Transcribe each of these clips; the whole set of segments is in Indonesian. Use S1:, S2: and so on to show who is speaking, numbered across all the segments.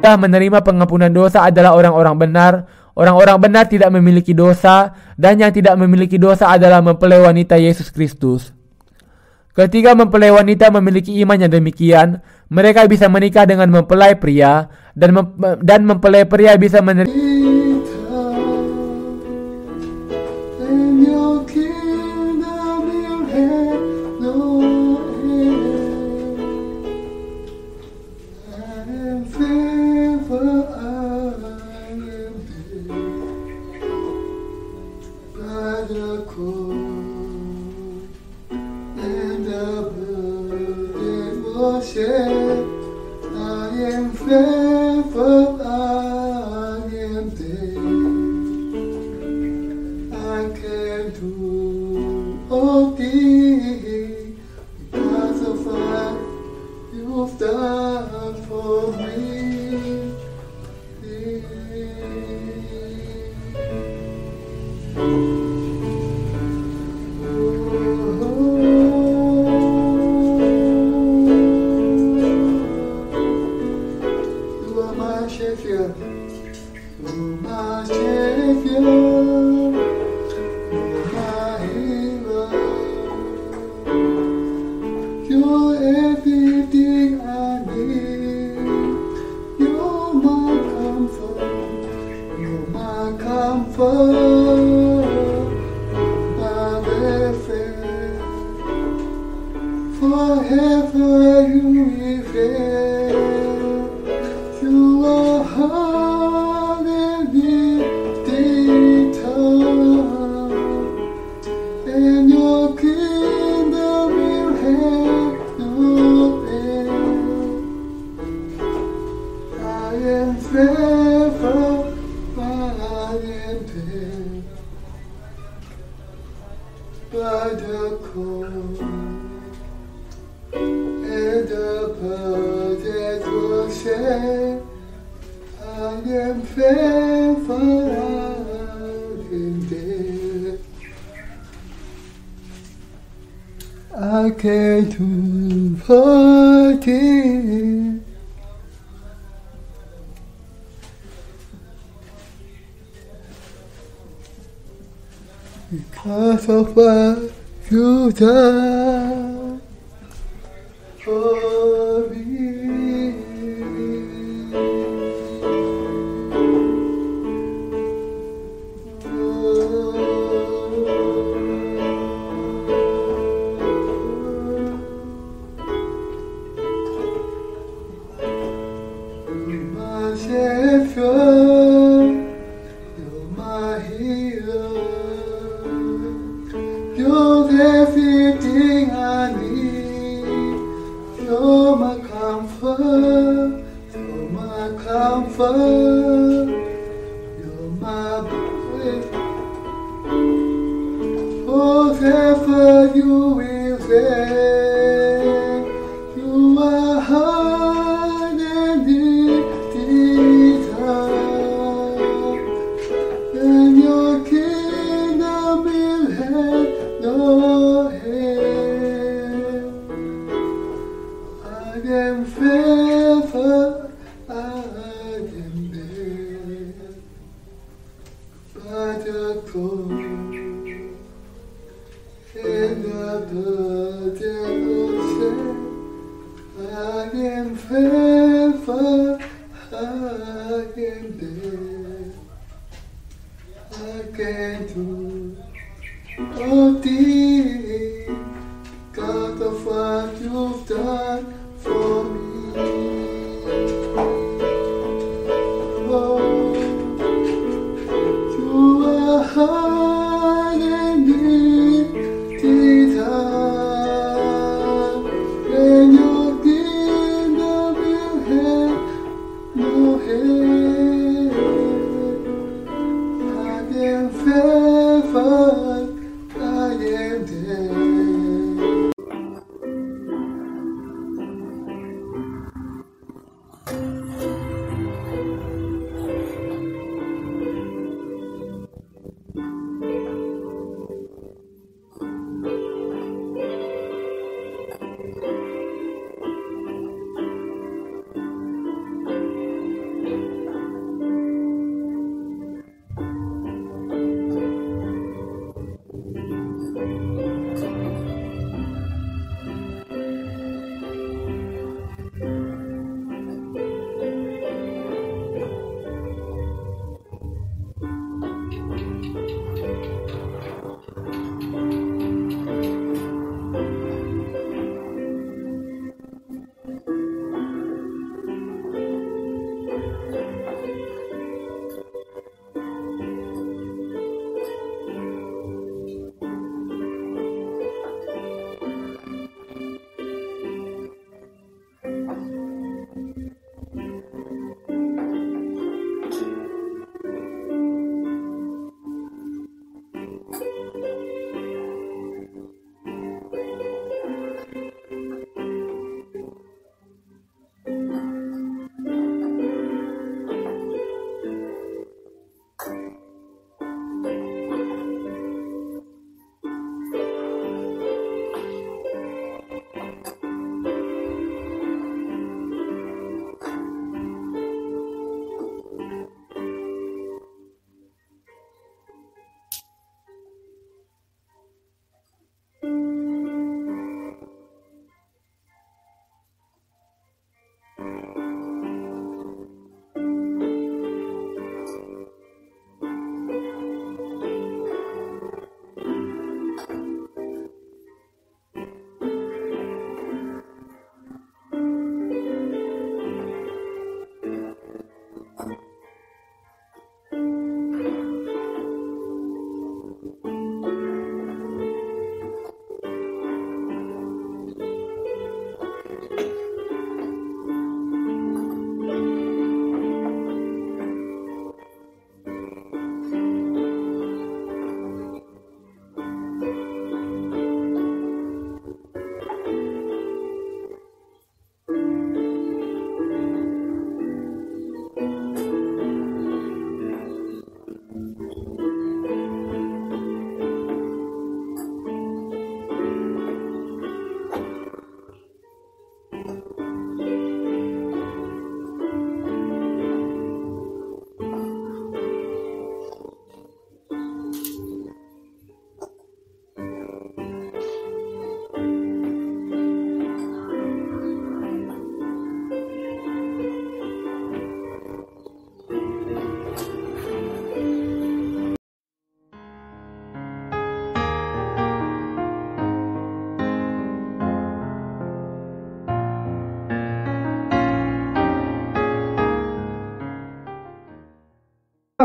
S1: Yang menerima pengampunan dosa adalah orang-orang benar. Orang-orang benar tidak memiliki dosa, dan yang tidak memiliki dosa adalah mempelai wanita Yesus Kristus. Ketika mempelai wanita memiliki iman yang demikian, mereka bisa menikah dengan mempelai pria, dan mempelai pria bisa menerima
S2: I came to party. Because of what you done for me.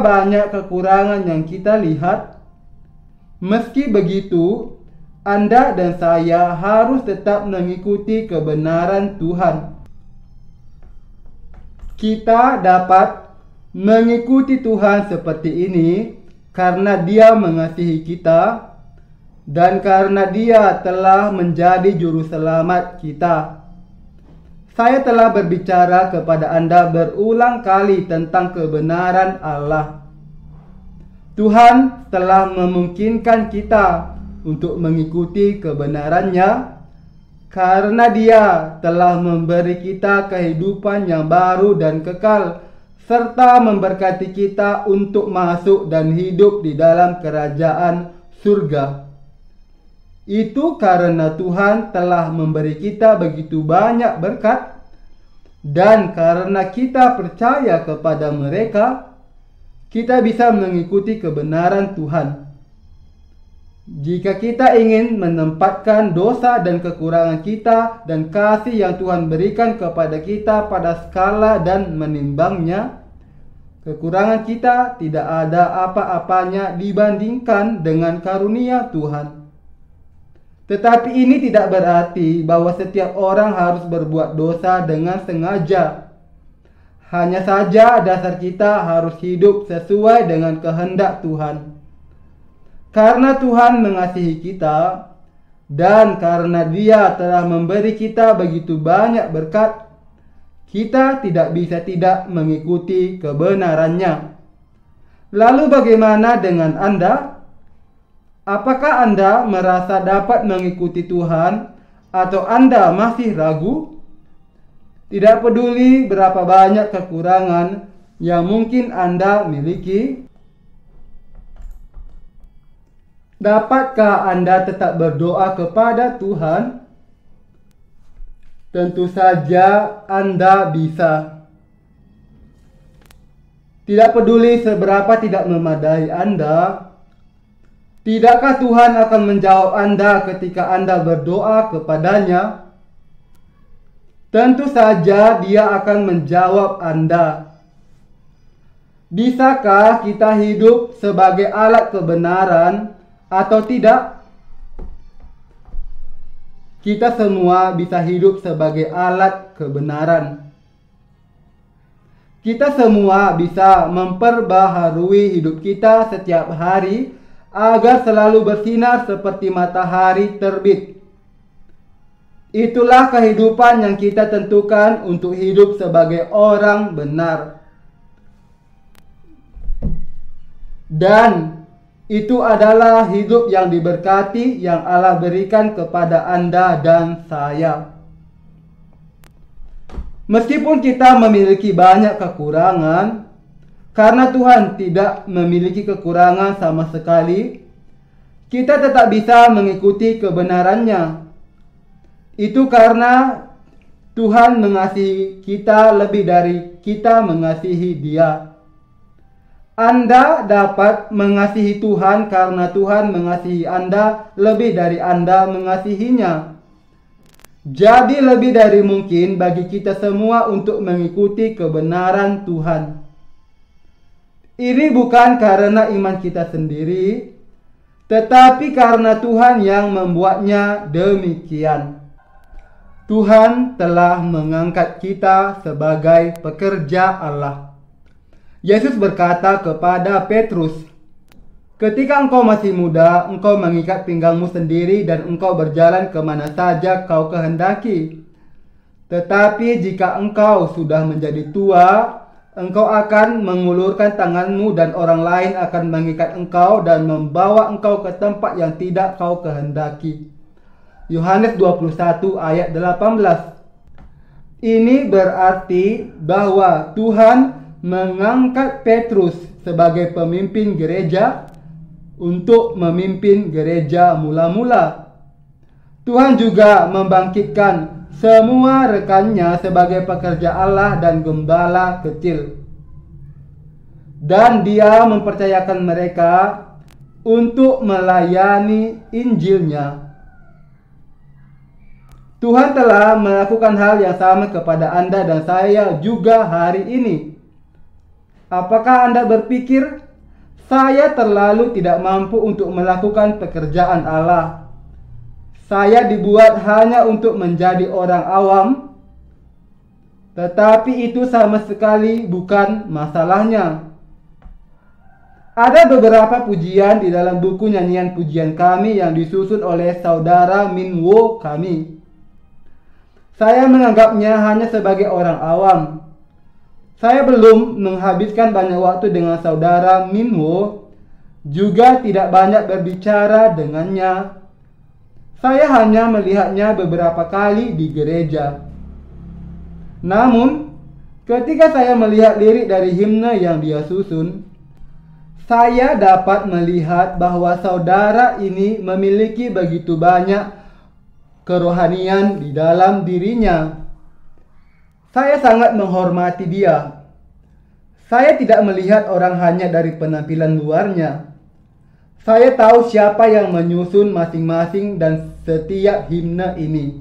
S3: banyak kekurangan yang kita lihat. Meski begitu, Anda dan saya harus tetap mengikuti kebenaran Tuhan. Kita dapat mengikuti Tuhan seperti ini karena Dia mengasihi kita dan karena Dia telah menjadi juru selamat kita. Saya telah berbicara kepada Anda berulang kali tentang kebenaran Allah. Tuhan telah memungkinkan kita untuk mengikuti kebenarannya karena Dia telah memberi kita kehidupan yang baru dan kekal, serta memberkati kita untuk masuk dan hidup di dalam kerajaan surga. Itu karena Tuhan telah memberi kita begitu banyak berkat, dan karena kita percaya kepada mereka, kita bisa mengikuti kebenaran Tuhan. Jika kita ingin menempatkan dosa dan kekurangan kita dan kasih yang Tuhan berikan kepada kita pada skala dan menimbangnya, kekurangan kita tidak ada apa-apanya dibandingkan dengan karunia Tuhan. Tetapi ini tidak berarti bahwa setiap orang harus berbuat dosa dengan sengaja. Hanya saja dasar kita harus hidup sesuai dengan kehendak Tuhan. Karena Tuhan mengasihi kita dan karena Dia telah memberi kita begitu banyak berkat, kita tidak bisa tidak mengikuti kebenarannya. Lalu bagaimana dengan Anda? Apakah Anda merasa dapat mengikuti Tuhan atau Anda masih ragu? Tidak peduli berapa banyak kekurangan yang mungkin Anda miliki, dapatkah Anda tetap berdoa kepada Tuhan? Tentu saja Anda bisa. Tidak peduli seberapa tidak memadai Anda, tidakkah Tuhan akan menjawab Anda ketika Anda berdoa kepadanya? Tentu saja Dia akan menjawab Anda. Bisakah kita hidup sebagai alat kebenaran atau tidak? Kita semua bisa hidup sebagai alat kebenaran. Kita semua bisa memperbaharui hidup kita setiap hari agar selalu bersinar seperti matahari terbit. Itulah kehidupan yang kita tentukan untuk hidup sebagai orang benar. Dan itu adalah hidup yang diberkati yang Allah berikan kepada Anda dan saya. Meskipun kita memiliki banyak kekurangan, karena Tuhan tidak memiliki kekurangan sama sekali, kita tetap bisa mengikuti kebenarannya. Itu karena Tuhan mengasihi kita lebih dari kita mengasihi Dia. Anda dapat mengasihi Tuhan karena Tuhan mengasihi Anda lebih dari Anda mengasihinya. Jadi lebih dari mungkin bagi kita semua untuk mengikuti kebenaran Tuhan. Ini bukan karena iman kita sendiri, tetapi karena Tuhan yang membuatnya demikian. Tuhan telah mengangkat kita sebagai pekerja Allah. Yesus berkata kepada Petrus, "Ketika engkau masih muda, engkau mengikat pinggangmu sendiri dan engkau berjalan kemana saja kau kehendaki. Tetapi jika engkau sudah menjadi tua, engkau akan mengulurkan tanganmu dan orang lain akan mengikat engkau dan membawa engkau ke tempat yang tidak kau kehendaki." Yohanes 21 ayat 18. Ini berarti bahwa Tuhan mengangkat Petrus sebagai pemimpin gereja untuk memimpin gereja mula-mula. Tuhan juga membangkitkan semua rekannya sebagai pekerja Allah dan gembala kecil. Dan Dia mempercayakan mereka untuk melayani Injilnya. Tuhan telah melakukan hal yang sama kepada Anda dan saya juga hari ini. Apakah Anda berpikir, saya terlalu tidak mampu untuk melakukan pekerjaan Allah? Saya dibuat hanya untuk menjadi orang awam? Tetapi itu sama sekali bukan masalahnya. Ada beberapa pujian di dalam buku nyanyian pujian kami yang disusun oleh saudara Min Wo kami. Saya menganggapnya hanya sebagai orang awam. Saya belum menghabiskan banyak waktu dengan saudara Min Wo, juga tidak banyak berbicara dengannya. Saya hanya melihatnya beberapa kali di gereja. Namun, ketika saya melihat lirik dari himne yang dia susun, saya dapat melihat bahwa saudara ini memiliki begitu banyak kerohanian di dalam dirinya. Saya sangat menghormati dia. Saya tidak melihat orang hanya dari penampilan luarnya. Saya tahu siapa yang menyusun masing-masing dan setiap himne ini.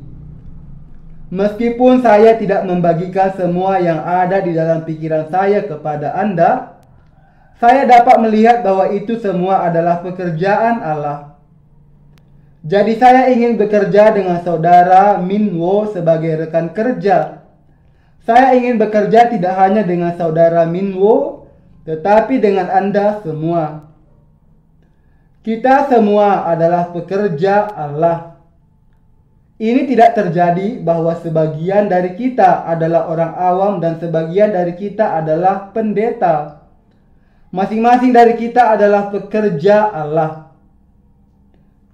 S3: Meskipun saya tidak membagikan semua yang ada di dalam pikiran saya kepada Anda, saya dapat melihat bahwa itu semua adalah pekerjaan Allah. Jadi saya ingin bekerja dengan saudara Min Wo sebagai rekan kerja. Saya ingin bekerja tidak hanya dengan saudara Min Wo, tetapi dengan Anda semua. Kita semua adalah pekerja Allah. Ini tidak terjadi bahwa sebagian dari kita adalah orang awam dan sebagian dari kita adalah pendeta. Masing-masing dari kita adalah pekerja Allah.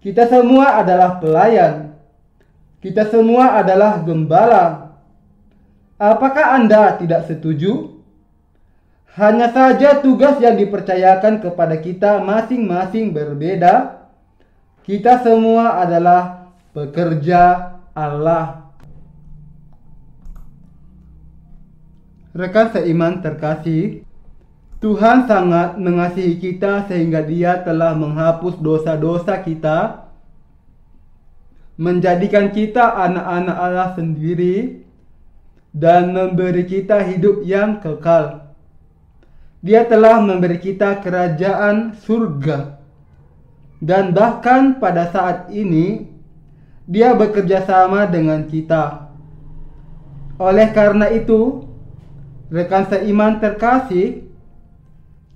S3: Kita semua adalah pelayan. Kita semua adalah gembala. Apakah Anda tidak setuju? Hanya saja tugas yang dipercayakan kepada kita masing-masing berbeda. Kita semua adalah pekerja Allah. Rekan seiman terkasih, Tuhan sangat mengasihi kita sehingga Dia telah menghapus dosa-dosa kita, menjadikan kita anak-anak Allah sendiri, dan memberi kita hidup yang kekal. Dia telah memberi kita kerajaan surga. Dan bahkan pada saat ini, Dia bekerja sama dengan kita. Oleh karena itu, rekan seiman terkasih,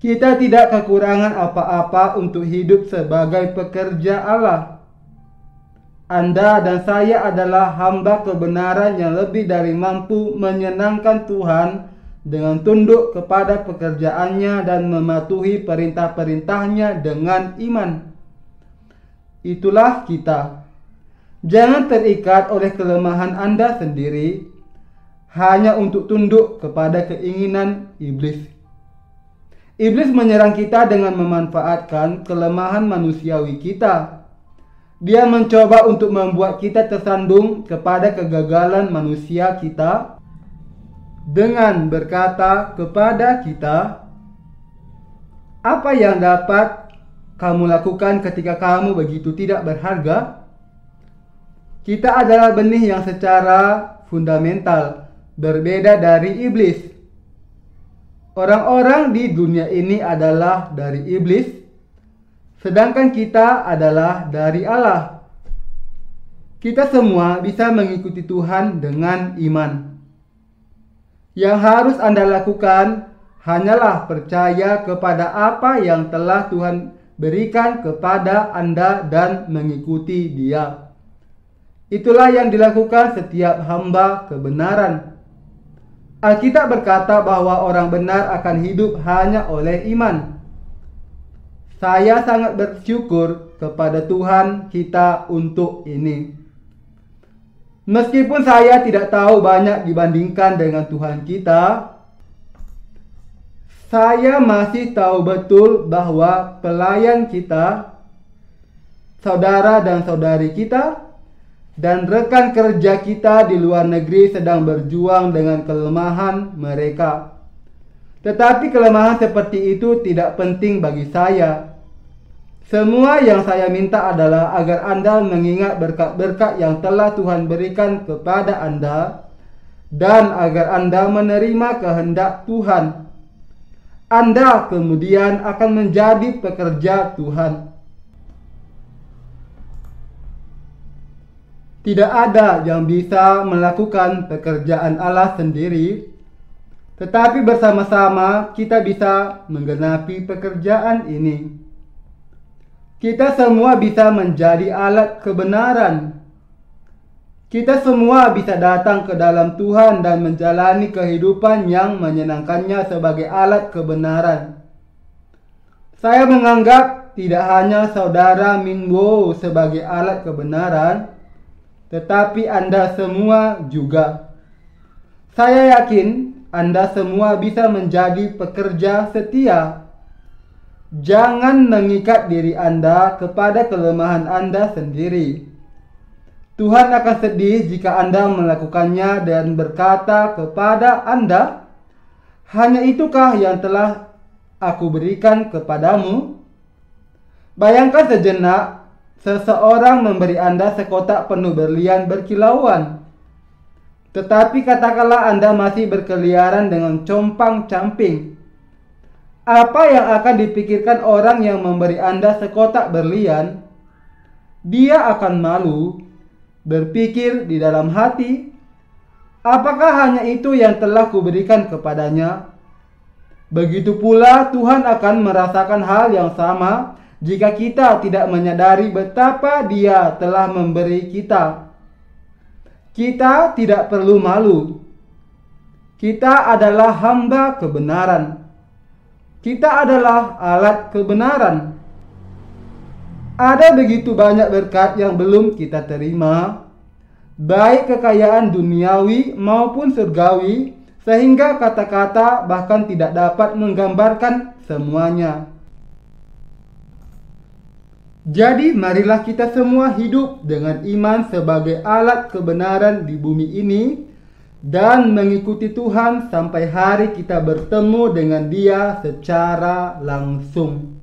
S3: kita tidak kekurangan apa-apa untuk hidup sebagai pekerja Allah. Anda dan saya adalah hamba kebenaran yang lebih dari mampu menyenangkan Tuhan dengan tunduk kepada pekerjaannya dan mematuhi perintah-perintahnya dengan iman. Itulah kita. Jangan terikat oleh kelemahan Anda sendiri hanya untuk tunduk kepada keinginan iblis. Iblis menyerang kita dengan memanfaatkan kelemahan manusiawi kita. Dia mencoba untuk membuat kita tersandung kepada kegagalan manusia kita dengan berkata kepada kita, "Apa yang dapat kamu lakukan ketika kamu begitu tidak berharga?" Kita adalah benih yang secara fundamental berbeda dari iblis. Orang-orang di dunia ini adalah dari iblis, sedangkan kita adalah dari Allah. Kita semua bisa mengikuti Tuhan dengan iman. Yang harus Anda lakukan hanyalah percaya kepada apa yang telah Tuhan berikan kepada Anda dan mengikuti Dia. Itulah yang dilakukan setiap hamba kebenaran. Alkitab berkata bahwa orang benar akan hidup hanya oleh iman. Saya sangat bersyukur kepada Tuhan kita untuk ini. Meskipun saya tidak tahu banyak dibandingkan dengan Tuhan kita, saya masih tahu betul bahwa pelayan kita, saudara dan saudari kita, dan rekan kerja kita di luar negeri sedang berjuang dengan kelemahan mereka. Tetapi kelemahan seperti itu tidak penting bagi saya. Semua yang saya minta adalah agar Anda mengingat berkat-berkat yang telah Tuhan berikan kepada Anda, dan agar Anda menerima kehendak Tuhan. Anda kemudian akan menjadi pekerja Tuhan. Tidak ada yang bisa melakukan pekerjaan Allah sendiri, tetapi bersama-sama kita bisa menggenapi pekerjaan ini. Kita semua bisa menjadi alat kebenaran. Kita semua bisa datang ke dalam Tuhan dan menjalani kehidupan yang menyenangkannya sebagai alat kebenaran. Saya menganggap tidak hanya saudara Minwo sebagai alat kebenaran, tetapi Anda semua juga. Saya yakin Anda semua bisa menjadi pekerja setia. Jangan mengikat diri Anda kepada kelemahan Anda sendiri. Tuhan akan sedih jika Anda melakukannya dan berkata kepada Anda, "Hanya itukah yang telah aku berikan kepadamu?" Bayangkan sejenak, seseorang memberi Anda sekotak penuh berlian berkilauan. Tetapi katakanlah Anda masih berkeliaran dengan compang-camping. Apa yang akan dipikirkan orang yang memberi Anda sekotak berlian? Dia akan malu, berpikir di dalam hati, apakah hanya itu yang telah kuberikan kepadanya? Begitu pula Tuhan akan merasakan hal yang sama jika kita tidak menyadari betapa Dia telah memberi kita. Kita tidak perlu malu. Kita adalah hamba kebenaran. Kita adalah alat kebenaran. Ada begitu banyak berkat yang belum kita terima, baik kekayaan duniawi maupun surgawi, sehingga kata-kata bahkan tidak dapat menggambarkan semuanya. Jadi marilah kita semua hidup dengan iman sebagai alat kebenaran di bumi ini dan mengikuti Tuhan sampai hari kita bertemu dengan Dia secara langsung.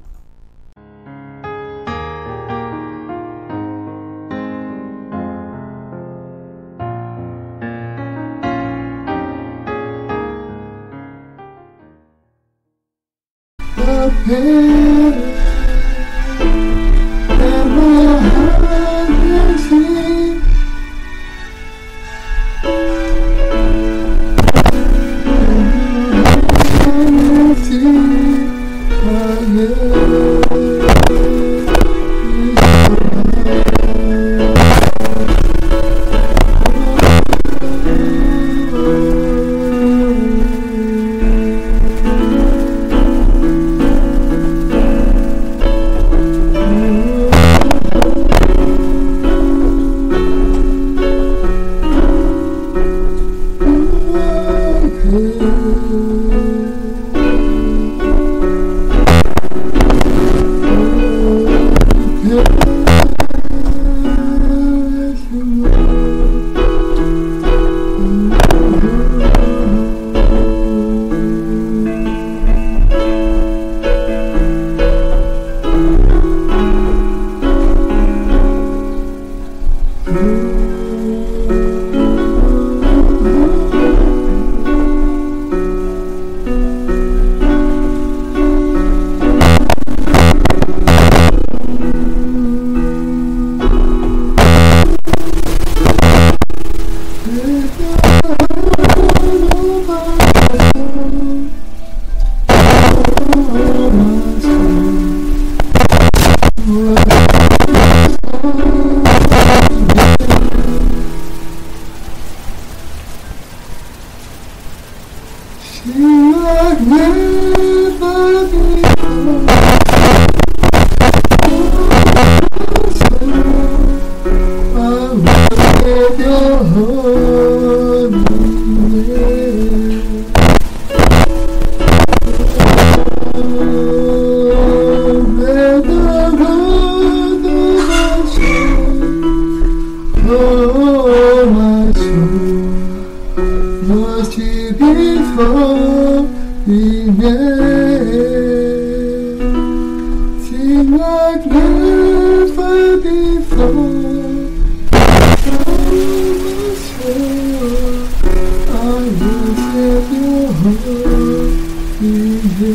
S2: I will set your heart in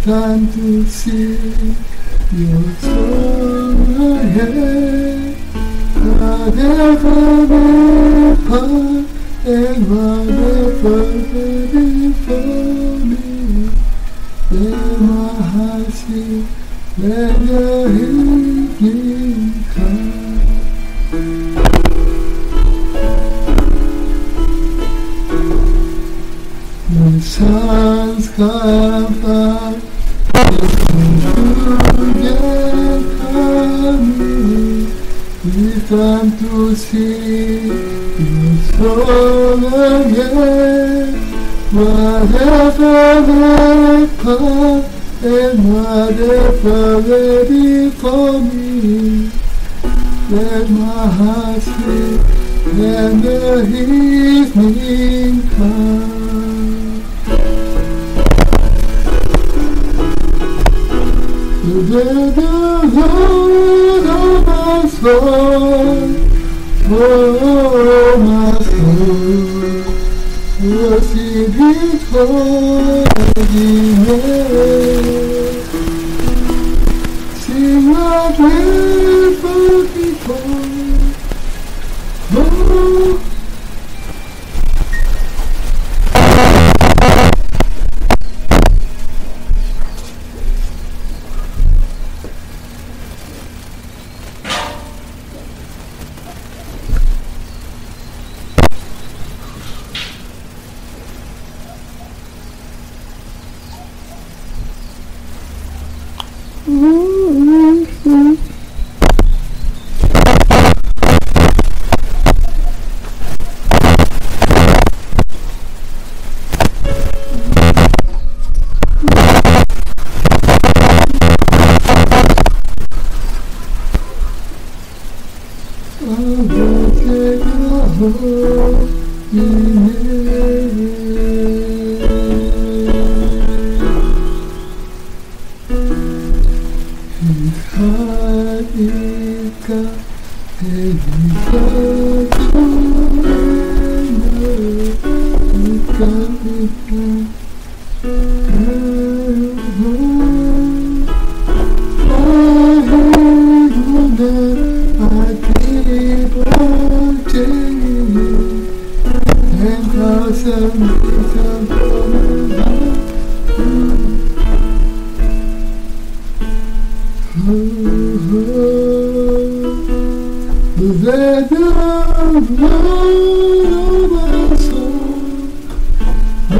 S2: Time to see your soul again. Whatever may part and whatever may before me, let my heart see, let the evening come. The sun's come up. It's time to see your soul again. Whatever may come and whatever may before me, let my heart sleep and the evening come. The Lord of my soul, oh my soul, worship His holy name. Sing like never before. Oh.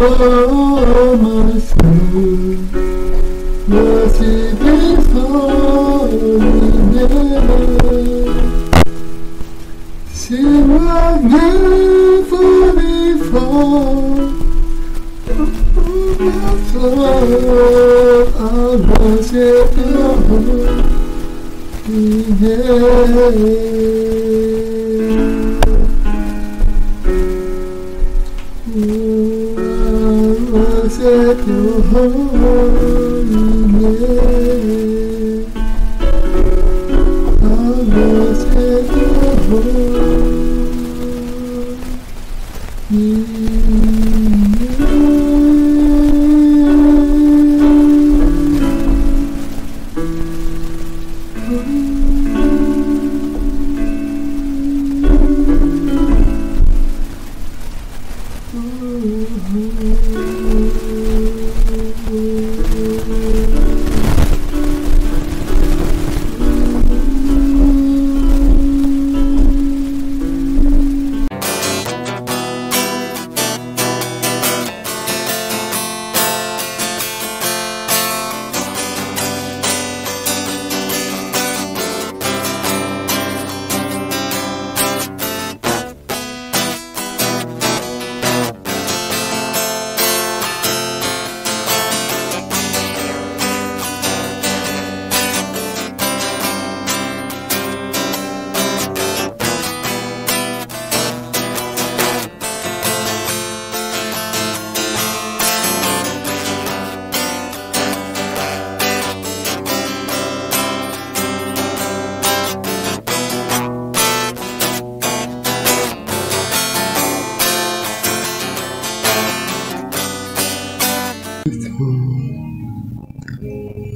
S2: Oh my soul, worship His holy name. Sing like never before. Oh my soul, I worship Your holy name. Worship Your holy name. I worship Your holy name.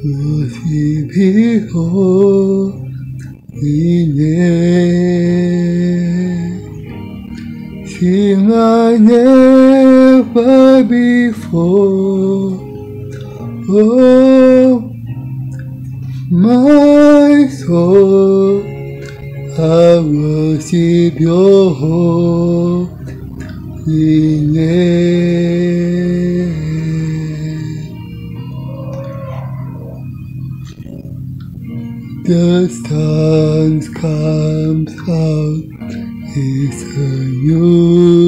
S2: mercy before sing I never before. Oh, my soul, I worship your holy name. The sun comes out, it's a new